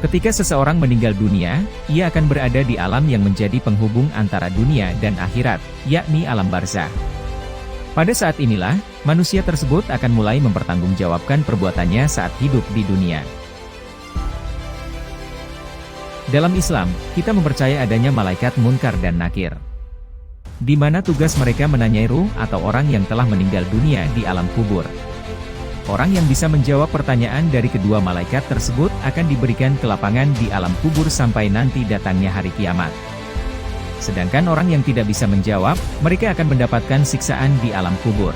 Ketika seseorang meninggal dunia, ia akan berada di alam yang menjadi penghubung antara dunia dan akhirat, yakni alam barzakh. Pada saat inilah, manusia tersebut akan mulai mempertanggungjawabkan perbuatannya saat hidup di dunia. Dalam Islam, kita mempercayai adanya malaikat munkar dan nakir, di mana tugas mereka menanyai ruh atau orang yang telah meninggal dunia di alam kubur. Orang yang bisa menjawab pertanyaan dari kedua malaikat tersebut akan diberikan kelapangan di alam kubur sampai nanti datangnya hari kiamat. Sedangkan orang yang tidak bisa menjawab, mereka akan mendapatkan siksaan di alam kubur.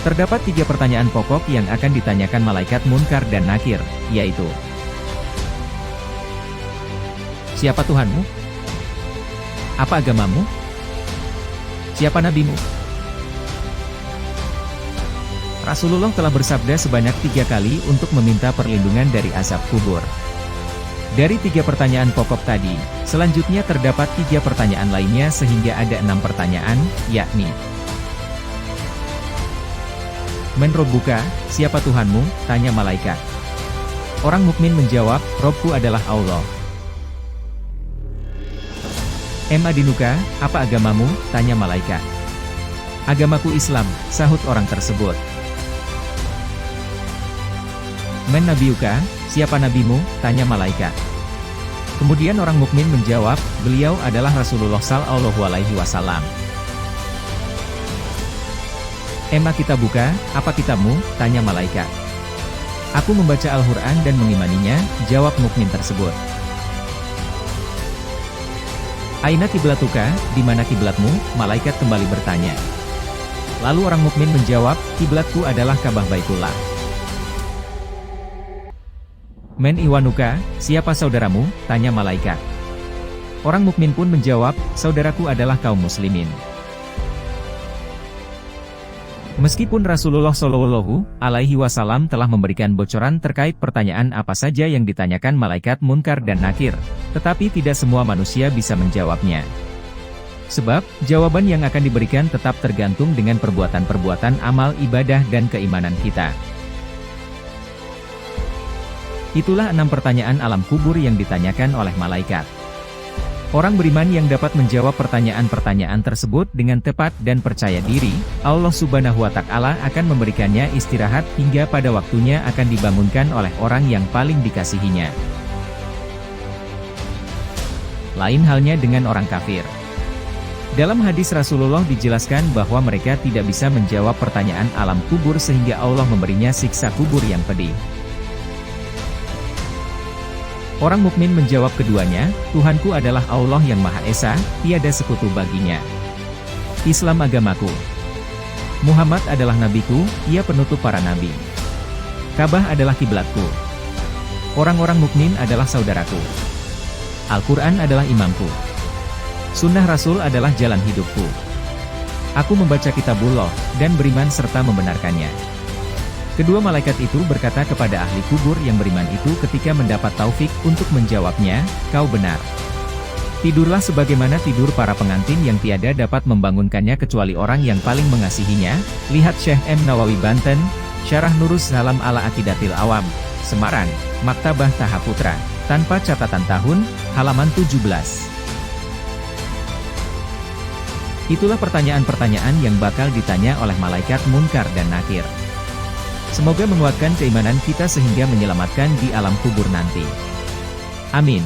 Terdapat 3 pertanyaan pokok yang akan ditanyakan malaikat munkar dan nakir, yaitu: siapa Tuhanmu? Apa agamamu? Siapa nabimu? Rasulullah telah bersabda sebanyak 3 kali untuk meminta perlindungan dari azab kubur. Dari 3 pertanyaan pokok tadi, selanjutnya terdapat 3 pertanyaan lainnya sehingga ada 6 pertanyaan, yakni: Man Robbuka, siapa Tuhanmu? Tanya malaikat. Orang mukmin menjawab, Robku adalah Allah. Ma dinuka, apa agamamu? Tanya malaikat. Agamaku Islam, sahut orang tersebut. Man Nabiuka, siapa nabimu? Tanya malaikat. Kemudian orang mukmin menjawab, beliau adalah Rasulullah Shallallahu Alaihi Wasallam. Ma kitabuka, apa kitabmu? Tanya malaikat. Aku membaca Al-Quran dan mengimaninya, jawab mukmin tersebut. Aina kiblatuka, di mana kiblatmu? Malaikat kembali bertanya. Lalu orang mukmin menjawab, kiblatku adalah Ka'bah Baitullah. Men iwanuka, siapa saudaramu? Tanya malaikat. Orang mukmin pun menjawab, saudaraku adalah kaum muslimin. Meskipun Rasulullah Shallallahu Alaihi Wasallam telah memberikan bocoran terkait pertanyaan apa saja yang ditanyakan malaikat munkar dan nakir, tetapi tidak semua manusia bisa menjawabnya. Sebab, jawaban yang akan diberikan tetap tergantung dengan perbuatan-perbuatan amal ibadah dan keimanan kita. Itulah 6 pertanyaan alam kubur yang ditanyakan oleh malaikat. Orang beriman yang dapat menjawab pertanyaan-pertanyaan tersebut dengan tepat dan percaya diri, Allah Subhanahu wa Ta'ala akan memberikannya istirahat hingga pada waktunya akan dibangunkan oleh orang yang paling dikasihinya. Lain halnya dengan orang kafir. Dalam hadis Rasulullah dijelaskan bahwa mereka tidak bisa menjawab pertanyaan alam kubur sehingga Allah memberinya siksa kubur yang pedih. Orang mukmin menjawab keduanya, Tuhanku adalah Allah yang Maha Esa, tiada sekutu baginya. Islam agamaku. Muhammad adalah nabiku, ia penutup para nabi. Ka'bah adalah kiblatku. Orang-orang mukmin adalah saudaraku. Al-Quran adalah imamku. Sunnah Rasul adalah jalan hidupku. Aku membaca kitabullah, dan beriman serta membenarkannya. Kedua malaikat itu berkata kepada ahli kubur yang beriman itu ketika mendapat taufik untuk menjawabnya, kau benar. Tidurlah sebagaimana tidur para pengantin yang tiada dapat membangunkannya kecuali orang yang paling mengasihinya. Lihat Syekh M. Nawawi Banten, Syarah Nurus Salam ala Aqidatil Awam, Semarang, Maktabah Tahaputra, tanpa catatan tahun, halaman 17. Itulah pertanyaan-pertanyaan yang bakal ditanya oleh malaikat munkar dan nakir. Semoga menguatkan keimanan kita sehingga menyelamatkan di alam kubur nanti. Amin.